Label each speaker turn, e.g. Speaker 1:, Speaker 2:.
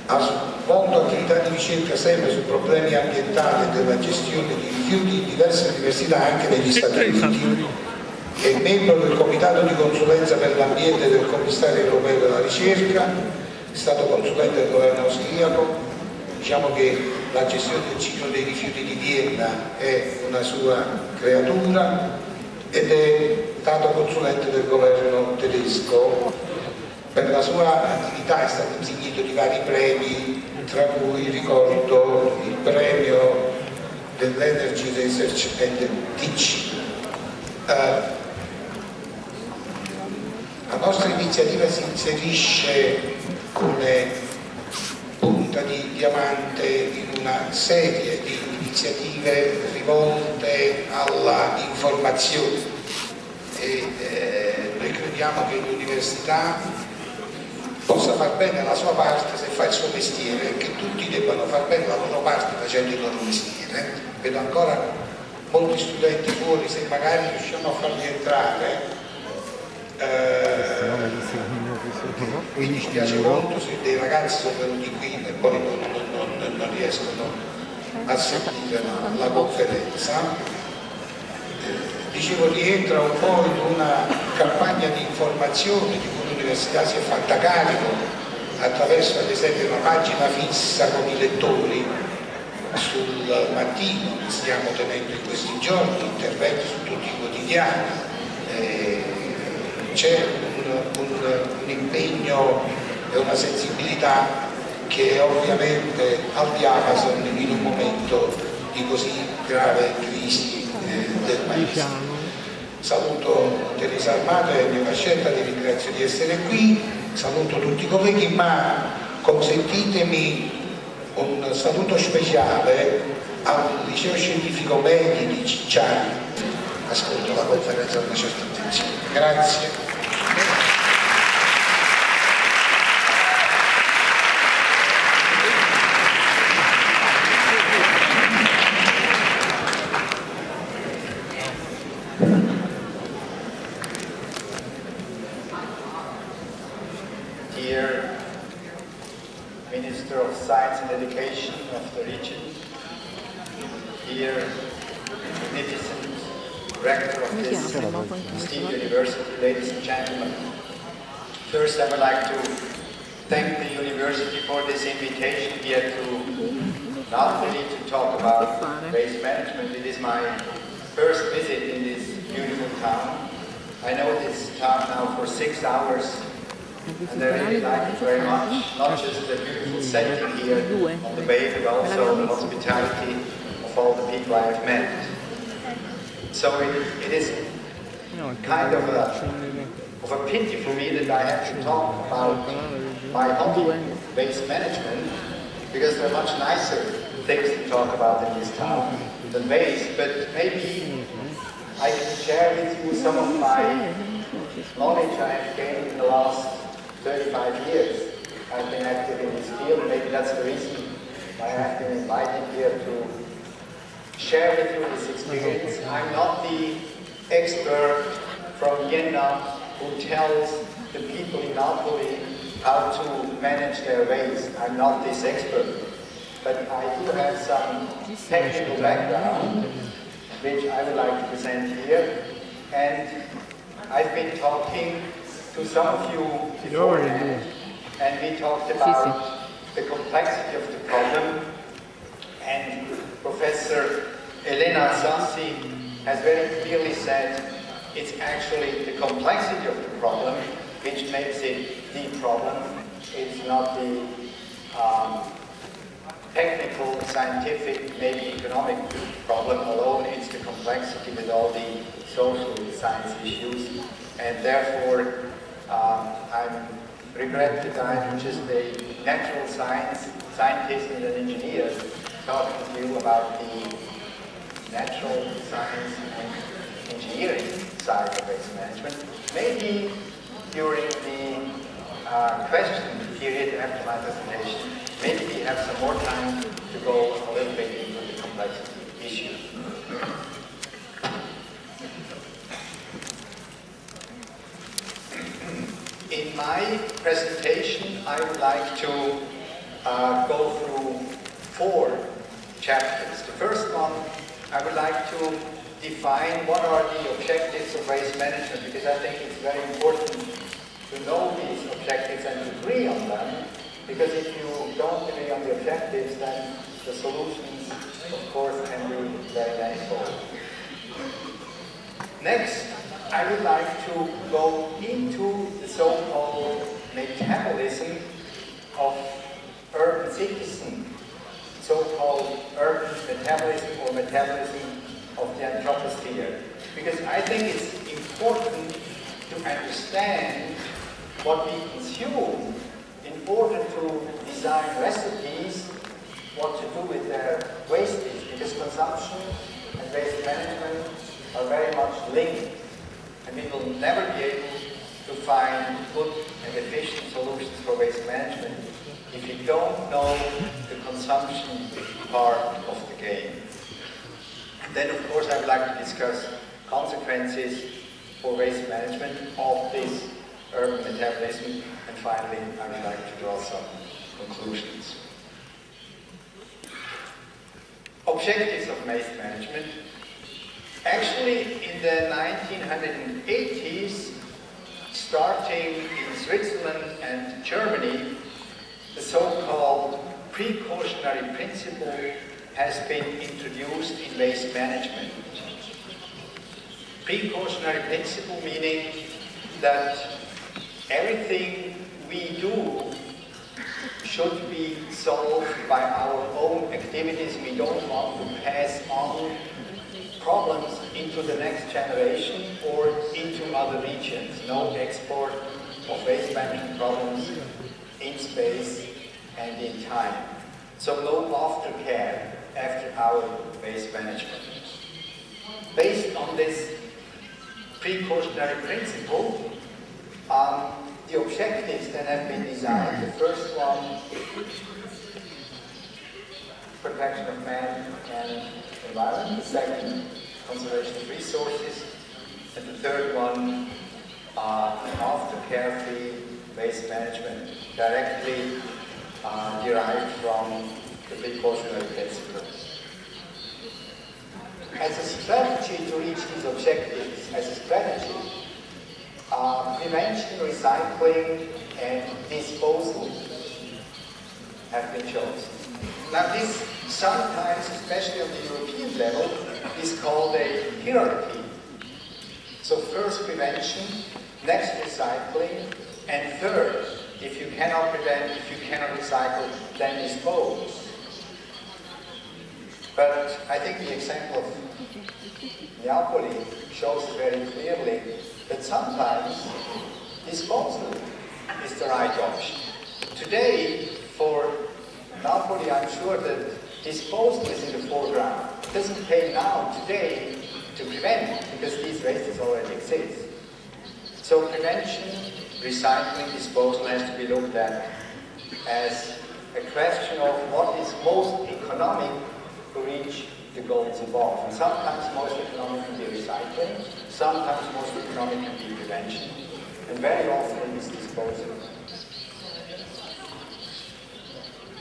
Speaker 1: Ha svolto attività di ricerca sempre su problemi ambientali e della gestione di rifiuti in diverse università anche negli Stati Uniti. È membro del comitato di consulenza per l'ambiente del commissario europeo della ricerca, è stato consulente del governo austriaco. Diciamo che la gestione del ciclo dei rifiuti di Vienna è una sua creatura ed è stato consulente del governo tedesco. Per la sua attività è stato insignito di vari premi, tra cui ricordo il premio dell'Energy Research and Teaching. La nostra iniziativa si inserisce come punta di diamante in una serie di iniziative rivolte alla informazione e noi crediamo che l'università possa far bene la sua parte se fa il suo mestiere e che tutti debbano far bene la loro parte facendo il loro mestiere. Vedo ancora molti studenti fuori, se magari riusciamo a farli entrare. Mi dispiace molto se dei ragazzi sono venuti qui e poi non riescono a sentire la conferenza. Dicevo, rientra un po' in una campagna di informazione di cui l'università si è fatta carico attraverso ad esempio una pagina fissa con i lettori sul mattino che stiamo tenendo in questi giorni, interventi su tutti i quotidiani. C'è un impegno e una sensibilità che è ovviamente al diapason in un momento di così grave crisi del Paese. Saluto Teresa Armato e mia scelta, vi ringrazio di essere qui, saluto tutti i colleghi, ma consentitemi un saluto speciale al liceo scientifico Medi di Cicciani. Ascolto la conferenza con una certa attenzione. Grazie.
Speaker 2: Dear Minister of Science and Education of the region, dear magnificent Rector of this esteemed university, ladies and gentlemen. First, I would like to thank the university for this invitation here to Napoli to talk about waste management. It is my first visit in this beautiful town. I know this town now for 6 hours, and I really like it very much. Not just the beautiful setting here on the bay, but also the hospitality of all the people I have met. So it is kind of a pity for me that I have to talk about my hobby, waste management, because there are much nicer things to talk about in this town than waste. But maybe I can share with you some of my knowledge I have gained in the last 35 years. I've been active in this field, and maybe that's the reason why I have been invited here to share with you this experience. I'm not the expert from Vienna who tells the people in Napoli how to manage their waste. I'm not this expert, but I do have some technical background which I would like to present here. And I've been talking to some of you beforehand, and we talked about the complexity of the problem, and Professor Elena Sassi has very clearly said it's actually the complexity of the problem which makes it the problem. It's not the technical, scientific, maybe economic problem alone, it's the complexity with all the social science issues, and therefore I regret that I'm just a natural scientist and an engineer talking to you about the natural science and engineering side of waste management. Maybe during the question period after my presentation, maybe we have some more time to go a little bit into the complexity issue. In my presentation, I would like to go through 4 chapters. The first one, I would like to define what are the objectives of waste management, because I think it's very important to know these objectives and to agree on them, because if you don't agree on the objectives, then the solutions, of course, can be very manifold. Next, I would like to go into the so-called metabolism of urban citizens, so-called urban metabolism or metabolism of the anthroposphere. Because I think it's important to understand what we consume in order to design recipes, what to do with their wastage, because consumption and waste management are very much linked, and we will never be able to find good and efficient solutions for waste management if you don't know the consumption part of the game. And then, of course, I would like to discuss consequences for waste management of this urban metabolism, and finally, I would like to draw some conclusions. Objectives of waste management. Actually, in the 1980s, starting in Switzerland and Germany, the so-called precautionary principle has been introduced in waste management. Precautionary principle meaning that everything we do should be solved by our own activities. We don't want to pass on problems into the next generation or into other regions. No export of waste management problems in space and in time. So no aftercare after our waste management. Based on this precautionary principle, the objectives that have been designed, the first one, protection of man and environment, the second, conservation of resources, and the third one, aftercare-free waste management, directly derived from the precautionary principle. As a strategy to reach these objectives, as a strategy, prevention, recycling, and disposal have been chosen. Now this sometimes, especially on the European level, is called a hierarchy. So first prevention, next recycling, and third, if you cannot prevent, if you cannot recycle, then dispose. But I think the example of Napoli shows very clearly that sometimes disposal is the right option. Today, for Napoli, I'm sure that disposal is in the foreground. It doesn't pay now, today, to prevent, because these wastes already exist. So prevention, recycling, disposal has to be looked at as a question of what is most economic to reach the goals above. And sometimes most economic can be recycling, sometimes most economic can be prevention, and very often it is disposal.